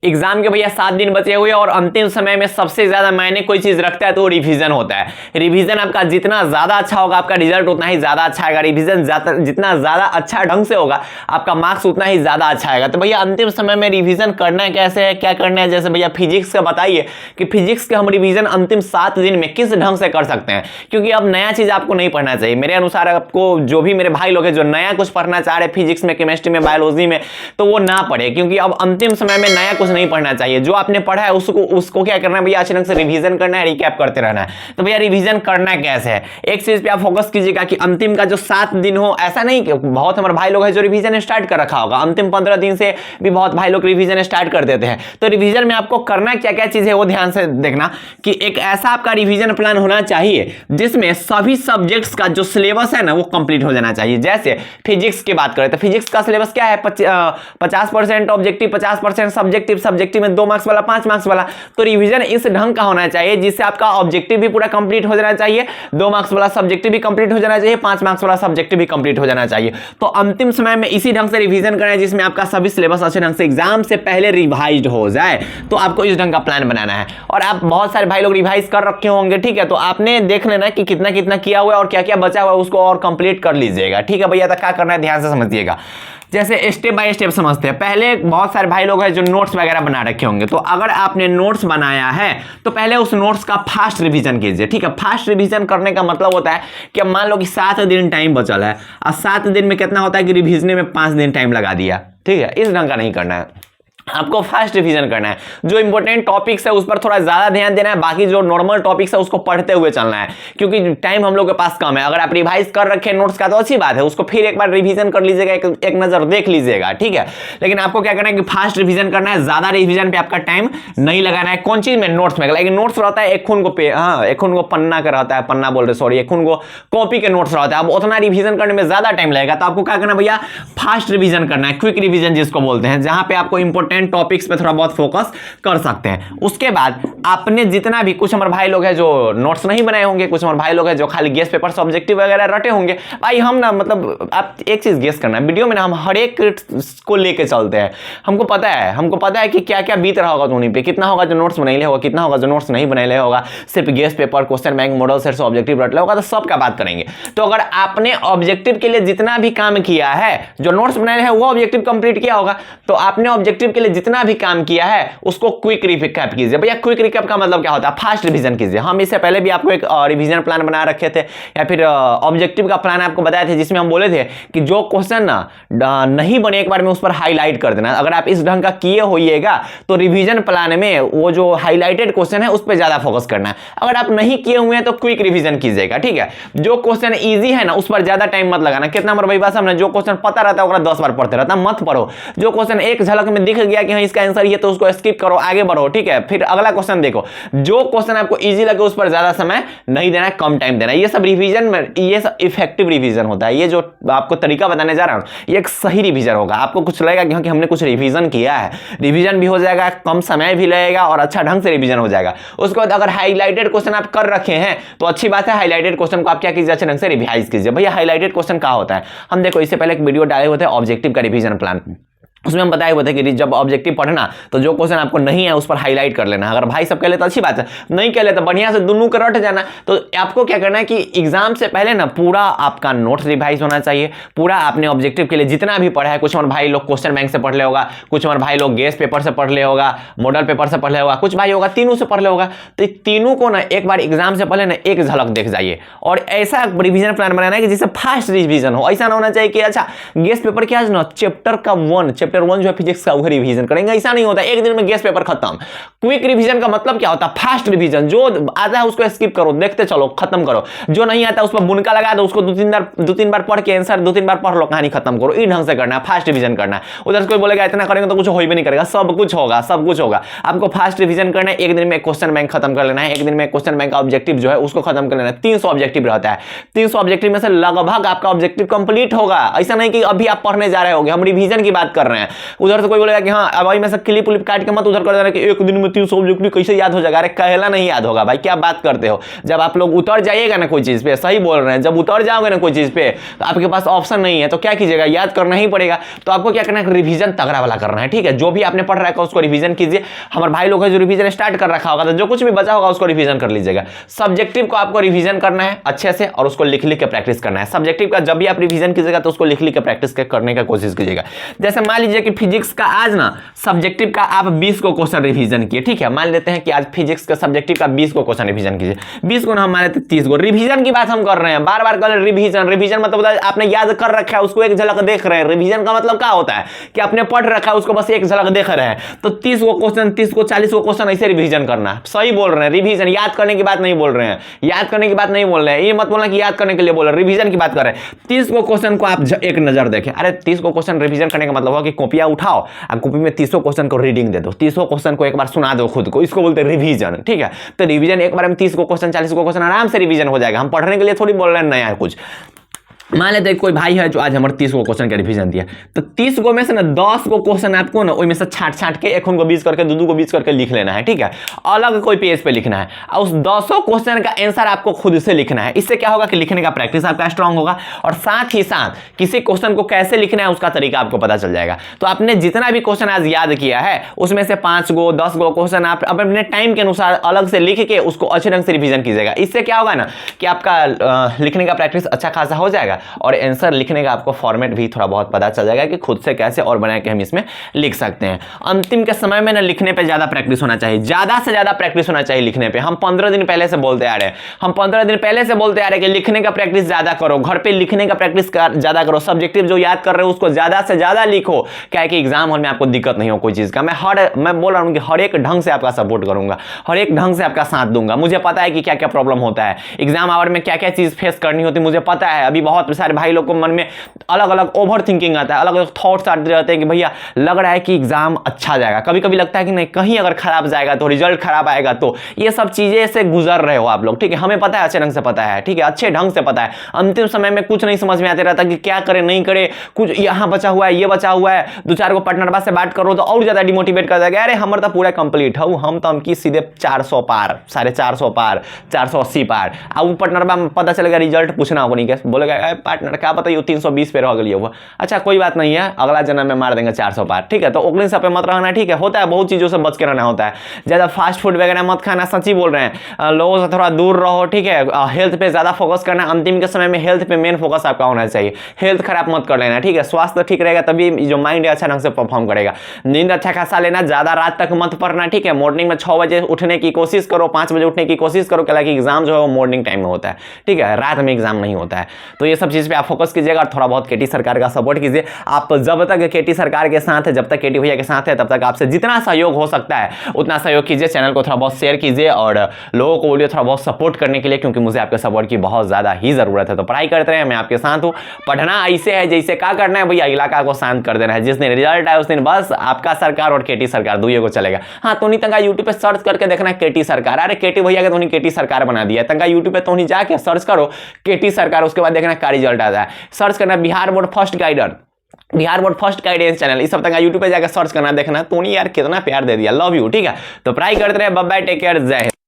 Exam के भैया 7 दिन बचे हुए और अंतिम समय में सबसे ज्यादा मायने कोई चीज रखता है तो रिवीजन होता है। रिवीजन आपका जितना ज्यादा अच्छा होगा आपका रिजल्ट उतना ही ज्यादा अच्छा आएगा। रिवीजन जितना ज्यादा अच्छा ढंग से होगा आपका मार्क्स उतना ही ज्यादा अच्छा आएगा। तो भैया अंतिम समय में रिवीजन करना कैसे है, क्या करना है? जैसे भैया फिजिक्स का बताइए कि फिजिक्स के हम रिवीजन अंतिम 7 दिन में किस ढंग से कर सकते हैं, क्योंकि अब नया चीज आपको नहीं पढ़ना चाहिए। मेरे अनुसार आपको जो भी मेरे भाई लोग हैं जो नया कुछ पढ़ना चाह रहे हैं फिजिक्स में, केमिस्ट्री में, बायोलॉजी में, तो वो ना पढ़े, क्योंकि अब अंतिम समय में नया कुछ नहीं पढ़ना चाहिए। जो आपने पढ़ा है उसको क्या करना है भैया, अच्छे ढंग से रिवीजन करना है, रिकैप करते रहना है। तो भैया रिवीजन करना कैसे है, एक चीज पे आप फोकस कीजिएगा कि अंतिम का जो 7 दिन हो, ऐसा नहीं कि बहुत हमारे भाई लोग हैं जो रिवीजन स्टार्ट कर रखा होगा, अंतिम 15 दिन से भी बहुत भाई लोग रिवीजन स्टार्ट कर देते हैं। तो रिवीजन में आपको करना क्या क्या चीज है वो ध्यान से देखना कि एक ऐसा आपका रिवीजन प्लान होना चाहिए जिसमें सभी सब्जेक्ट्स का जो सिलेबस है ना वो कंप्लीट हो जाना चाहिए। जैसे फिजिक्स की बात करें तो फिजिक्स का सिलेबस क्या है, 50% ऑब्जेक्टिव, 50% सब्जेक्टिव, सब्जेक्टिव में 2 मार्क्स वाला, 5 मार्क्स वाला। तो रिवीजन इस ढंग का होना चाहिए जिससे आपका ऑब्जेक्टिव भी पूरा कंप्लीट हो जाना चाहिए, 2 मार्क्स वाला सब्जेक्टिव भी कंप्लीट हो जाना चाहिए, 5 मार्क्स वाला सब्जेक्टिव भी कंप्लीट हो जाना चाहिए। तो अंतिम समय में इसी ढंग से रिवीजन करना है जिसमें आपका सभी सिलेबस अच्छे ढंग से एग्जाम से पहले रिवाइज हो जाए। तो आपको इस ढंग का प्लान बनाना है। और आप बहुत सारे भाई लोग रिवाइज कर रखे होंगे, ठीक है, तो आपने देख लेना कि कितना कितना किया हुआ है और क्या क्या बचा हुआ है उसको और कंप्लीट कर लीजिएगा। ठीक है भैया, तो क्या करना है ध्यान से समझिएगा। जैसे स्टेप बाय स्टेप समझते हैं। पहले बहुत सारे भाई लोग हैं जो नोट्स वगैरह बना रखे होंगे, तो अगर आपने नोट्स बनाया है तो पहले उस नोट्स का फास्ट रिवीजन कीजिए। ठीक है, फास्ट रिवीजन करने का मतलब होता है कि मान लो कि 7 दिन टाइम बचल है और 7 दिन में कितना होता है कि रिवीजन में 5 दिन टाइम लगा दिया। ठीक है, इस ढंग का नहीं करना है, आपको फास्ट रिवीजन करना है। जो इंपॉर्टेंट टॉपिक्स है उस पर थोड़ा ज्यादा ध्यान देना है, बाकी जो नॉर्मल टॉपिक्स है उसको पढ़ते हुए चलना है, क्योंकि टाइम हम लोग के पास कम है। अगर आप रिवाइज कर रखे नोट्स का तो अच्छी बात है, उसको फिर एक बार रिवीजन कर लीजिएगा, एक नजर देख लीजिएगा। ठीक है, लेकिन आपको क्या करना है कि फास्ट रिवीजन करना है, ज्यादा रिवीजन पे आपका टाइम नहीं लगाना है। कौन चीज में, नोट्स में। लेकिन नोट्स रहता है एक खून को पन्ना का रहता है, पन्ना बोल रहे सॉरी, एक खून को कॉपी के नोट्स रहता है। अब उतना रिवीजन करने में ज्यादा टाइम लगेगा, तो आपको क्या करना भैया, फास्ट रिवीजन करना है, क्विक रिवीजन जिसको बोलते हैं, जहां पे आपको इंपॉर्टेंट टॉपिक्स पे थोड़ा बहुत फोकस कर सकते हैं। उसके बाद आपने जितना भी, कुछ हमारे भाई लोग हैं जो नोट्स नहीं बनाए होंगे, कुछ हमारे भाई लोग हैं जो खाली गेस पेपर से ऑब्जेक्टिव वगैरह रटे होंगे। भाई हम ना, मतलब आप एक चीज गेस करना है, वीडियो में ना हम हर एक को लेके चलते हैं। हमको पता है कि क्या क्या बीत रहा होगा उन्हीं पे, कितना होगा जो नोट्स बनाए होगा, कितना होगा जो नोट्स नहीं बनाए होगा, सिर्फ guess paper, question bank, model set से ऑब्जेक्टिव रट होगा, तो सबका बात करेंगे। तो अगर आपने ऑब्जेक्टिव के लिए जितना भी काम किया है, जो नोट्स बनाए हैं वो ऑब्जेक्टिव कंप्लीट किया होगा, तो आपने ऑब्जेक्टिव के लिए जितना भी काम किया है उसको क्विक रिकैप कीजिए। भैया क्विक रिकैप का मतलब क्या होता है, फास्ट रिवीजन कीजिए। हम इससे पहले भी आपको एक रिवीजन प्लान बना रखे थे, या फिर ऑब्जेक्टिव का प्लान आपको बताए थे, जिसमें हम बोले थे कि जो क्वेश्चन ना नहीं बने एक बार में उस पर हाईलाइट कर देना। अगर आप इस ढंग का किए होइएगा तो रिवीजन प्लान में वो जो हाईलाइटेड क्वेश्चन है उस पर ज्यादा फोकस करना है। अगर आप नहीं किए हुए हैं तो क्विक रिवीजन कीजिएगा। ठीक है, जो क्वेश्चन इजी है ना उस पर ज्यादा टाइम मत लगाना। कितना भाई बात समझना, जो क्वेश्चन पता रहता है 10 बार पढ़ते रहता, मत पढ़ो। जो क्वेश्चन एक झलक में दिख गया कि हाँ इसका आंसर ये, तो उसको स्किप करो, आगे बढ़ो। ठीक है, फिर अगला क्वेश्चन देखो। जो क्वेश्चन आपको इजी लगे उस पर ज्यादा समय नहीं देना है, कम टाइम देना है। ये सब रिवीजन में, ये सब इफेक्टिव रिवीजन होता है। ये जो आपको तरीका बताने जा रहा हूं ये एक सही रिवीजन होगा। आपको कुछ लगेगा कि हमने कुछ रिवीजन किया है, रिवीजन भी हो जाएगा, कम समय भी लगेगा और अच्छा ढंग से रिवीजन हो जाएगा। उसके बाद अगर हाईलाइटेड क्वेश्चन आप कर रखे हैं तो अच्छी बात है, हाईलाइटेड क्वेश्चन को आप क्या कीजिए, अच्छे ढंग से रिवाइज कीजिए। भैया हाईलाइटेड क्वेश्चन क्या होता है, हम देखो इससे पहले एक वीडियो डाले हुए थे ऑब्जेक्टिव का रिवीजन प्लान, उसमें हम बताए हुए थे कि जब ऑब्जेक्टिव पढ़ना तो जो क्वेश्चन आपको नहीं है उस पर हाईलाइट कर लेना। अगर भाई सब कह ले तो अच्छी बात है, नहीं कह ले तो बढ़िया से दोनों का रट जाना। तो आपको क्या करना है कि एग्जाम से पहले ना पूरा आपका नोट्स रिवाइज होना चाहिए, पूरा आपने ऑब्जेक्टिव के लिए जितना भी पढ़ा है। कुछ हमारे भाई लोग क्वेश्चन बैंक से पढ़ ले होगा, कुछ हमारे भाई लोग गेस पेपर से पढ़ ले होगा, मॉडल पेपर से पढ़ ले होगा, कुछ भाई होगा तीनों से पढ़ ले होगा। तो तीनों को ना एक बार एग्जाम से पहले ना एक झलक देख जाइए और ऐसा रिवीजन प्लान बनाना है कि जिससे फास्ट रिवीजन हो। ऐसा ना होना चाहिए कि अच्छा गेस पेपर क्या है ना, चैप्टर 1 जो है फिजिक्स का रिवीजन करेंगे, ऐसा नहीं होता एक दिन में गेस पेपर खत्म। क्विक रिवीजन का मतलब क्या होता है, फास्ट रिवीजन। जो आता है उसको स्किप करो, देखते चलो, खत्म करो। जो नहीं आता उस पर बुनका लगा दो, उसको 2-3 बार पढ़ के आंसर 2-3 बार पढ़ लो, कहानी खत्म करो। इस ढंग से करना है, फास्ट रिवीजन करना है। उधर से कोई बोलेगा इतना करेंगे तो कुछ हो ही नहीं करेगा, सब कुछ होगा। आपको फास्ट रिवीजन करना है, एक दिन में क्वेश्चन बैंक खत्म कर लेना है, एक दिन में क्वेश्चन बैंक का ऑब्जेक्टिव जो है उसको खत्म कर लेना है। 300 ऑब्जेक्टिव रहता है, 300 ऑब्जेक्टिव में से लगभग आपका ऑब्जेक्टिव कंप्लीट होगा। ऐसा नहीं कि अभी आप पढ़ने जा रहे होगे, हम रिवीजन की बात कर रहे हैं। रहे हैं। उधर से कोई बोलेगा कि हाँ अब भाई में से क्लिप उलिप काट के मत उधर कर देना कि एक दिन में 300 ऑब्जेक्टिव कैसे याद हो जाएगा। अरे कहला नहीं याद होगा भाई, क्या बात करते हो। जब आप लोग उतर जाइएगा ना कोई चीज पे, सही बोल रहे हैं, जब उतर जाओगे ना कोई चीज पे तो आपके पास ऑप्शन नहीं है, तो क्या कीजिएगा, याद करना ही पड़ेगा। तो आपको क्या करना है, रिवीजन तगड़ा वाला करना है, ठीक है। जो भी आपने पढ़ रखा है उसको रिवीजन कीजिए। हमारे भाई लोग हैं जो रिवीजन स्टार्ट कर रखा होगा, तो जो कुछ भी बचा होगा उसको रिवीजन कर लीजिएगा। सब्जेक्टिव को आपको रिवीजन करना है अच्छे से और उसको लिख लिख के प्रैक्टिस करना है। सब्जेक्टिव का जब भी आप रिवीजन कीजिएगा तो उसको लिख लिख के प्रैक्टिस करने का कोशिश कीजिएगा। जैसे मान लीजिए कि फिजिक्स का आज ना सब्जेक्टिव का आप 20 को क्वेश्चन रिवीजन किए, ठीक है। मान लेते हैं कि आज फिजिक्स का सब्जेक्टिव का 20 को क्वेश्चन रिवीजन कीजिए, 20 को ना हम मान लेते 30 को। रिवीजन की बात हम कर रहे हैं, बार बार कर रिवीजन। रिवीजन मतलब आपने याद कर रखा है उसको एक झलक देख रहे हैं। रिवीजन का मतलब क्या होता है कि आपने पढ़ रखा है उसको बस एक झलक देख रहे हैं। तो 30 को क्वेश्चन, 30 को 40 को क्वेश्चन ऐसे रिवीजन करना है। सही बोल रहे हैं, रिवीजन याद करने की बात नहीं बोल रहे हैं, याद करने की बात नहीं बोल रहे हैं। ये मत बोलना कि याद करने के लिए बोल रहे हैं, रिवीजन की बात कर रहे हैं। 30 को क्वेश्चन को आप एक नजर देखें। अरे 30 को क्वेश्चन रिवीजन करने का मतलब हो कि कॉपियां उठाओ और कॉपी में 30 क्वेश्चन को रीडिंग दे दो, 30 क्वेश्चन को एक बार सुना दो खुद को, इसको बोलते हैं रिवीजन, ठीक है। तो रिवीजन एक बार में 30 को क्वेश्चन 40 को क्वेश्चन आराम से रिवीजन हो जाएगा। हम पढ़ने के लिए थोड़ी बोल रहे हैं नया कुछ। मान लेते कोई भाई है जो आज हमारे 30 को क्वेश्चन का रिवीजन दिया, तो 30 को में से ना 10 को क्वेश्चन आपको ना उसमें से छाट के एक को 20 करके दो को 20 करके लिख लेना है, ठीक है। अलग कोई पेज पे लिखना है और उस 10 क्वेश्चन का आंसर आपको खुद से लिखना है। इससे क्या होगा कि लिखने का प्रैक्टिस आपका स्ट्रांग होगा और साथ ही साथ किसी क्वेश्चन को कैसे लिखना है उसका तरीका आपको पता चल जाएगा। तो आपने जितना भी क्वेश्चन आज याद किया है उसमें से 5 गो 10 गो क्वेश्चन आप अपने टाइम के अनुसार अलग से लिख के उसको अच्छे ढंग से रिवीजन कीजिएगा। इससे क्या होगा ना कि आपका लिखने का प्रैक्टिस अच्छा खासा हो जाएगा और आंसर लिखने का आपको फॉर्मेट भी थोड़ा बहुत पता चल जाएगा कि खुद से कैसे और बना के हम इसमें लिख सकते हैं। अंतिम के समय में ना लिखने पे ज्यादा प्रैक्टिस होना चाहिए, ज्यादा से ज्यादा प्रैक्टिस होना चाहिए लिखने पे। हम 15 दिन पहले से बोलते आ रहे हैं, हम 15 दिन पहले से बोलते आ रहे हैं कि लिखने का प्रैक्टिस ज्यादा करो, घर पे लिखने का प्रैक्टिस ज्यादा करो, सब्जेक्टिव जो याद कर रहे हो उसको ज्यादा से ज्यादा लिखो, क्या है कि एग्जाम हॉल में आपको दिक्कत नहीं हो कोई चीज का। मैं बोल रहा हूं कि हर एक ढंग से आपका सपोर्ट करूंगा, हर एक ढंग से आपका साथ दूंगा। मुझे पता है कि क्या क्या प्रॉब्लम होता है एग्जाम आवर में, क्या क्या चीज फेस करनी होती है, मुझे पता है। अभी बहुत सारे भाई लोग को मन में अलग अलग ओवर थिंकिंग आता है, अलग अलग थॉट्स आते रहते हैं कि भैया लग रहा है कि एग्जाम अच्छा जाएगा, कभी कभी लगता है कि नहीं कहीं अगर खराब जाएगा तो रिजल्ट खराब आएगा। तो ये सब चीजें से गुजर रहे हो आप लोग, ठीक है। हमें पता है, अच्छे ढंग से पता है, ठीक है, अच्छे ढंग से पता है। अंतिम समय में कुछ नहीं समझ में आते रहता कि क्या करे नहीं करे, कुछ यहाँ बचा हुआ है, ये बचा हुआ है, दो चार को पार्टनर से बात करो तो और ज्यादा डिमोटिवेट कर देगा। अरे हमारा तो पूरा कंप्लीट है, हम तो हम की सीधे 400 पार, 450 पार, 480 पार। अब पार्टनर में पता चलेगा रिजल्ट पूछना होगा नहीं, क्या बोलेगा पार्टनर क्या बताइए 320 पे रह गई हुआ। अच्छा कोई बात नहीं है, अगला जन्म में मार देंगे 400 पार, ठीक है। तो ओकलिन सब पे मत रहना, ठीक है। होता है बहुत चीजों से बच के रहना होता है, ज्यादा फास्ट फूड वगैरह मत खाना, सच्ची बोल रहे हैं। लोगों से थोड़ा दूर रहो, ठीक है। हेल्थ पे ज्यादा फोकस करना, अंतिम के समय में हेल्थ पे मेन फोकस आपका होना चाहिए। हेल्थ खराब मत कर लेना, ठीक है। स्वास्थ्य ठीक रहेगा तभी जो माइंड है अच्छा ढंग से परफॉर्म करेगा। नींद अच्छा खासा लेना, ज्यादा रात तक मत पढ़ना, ठीक है। मॉर्निंग में 6 बजे उठने की कोशिश करो, 5 बजे उठने की कोशिश करो, क्या कि एग्जाम जो है वो मॉर्निंग टाइम में होता है, ठीक है, रात में एग्जाम नहीं होता है। तो ये सब चीज पे आप फोकस कीजिएगा और थोड़ा बहुत केटी सरकार का सपोर्ट कीजिए। आप जब तक केटी सरकार के साथ है, जब तक केटी भैया के साथ है, तब तक आपसे जितना सहयोग हो सकता है उतना सहयोग कीजिए। चैनल को थोड़ा बहुत शेयर कीजिए और लोगों को बोलिए थोड़ा बहुत सपोर्ट करने के लिए, क्योंकि मुझे आपके सपोर्ट की बहुत ज्यादा ही जरूरत है। तो पढ़ाई करते रहे, मैं आपके साथ हूं। पढ़ना ऐसे है जैसे क्या करना है भैया, इलाका को शांत कर देना है। जिस दिन रिजल्ट आए उस दिन बस आपका सरकार और केटी सरकार दुइये को चलेगा। हाँ तो नहीं तंगा यूट्यूब पे सर्च करके देखना है केटी सरकार, अरे केटी भैया के तो नहीं केटी सरकार बना दिया। तंगा यूट्यूब पे तो नहीं जाके सर्च करो केटी सरकार, उसके बाद देखना क्या रिजल्ट आता है। सर्च करना Bihar board first guider, Bihar board first guidance channel, इस सब तक यूट्यूब पे जाकर सर्च करना, देखना तो नहीं यार कितना प्यार दे दिया, लव यू, ठीक है। तो पढ़ाई करते रहे, बाय बाय, टेक केयर, जय हिंद।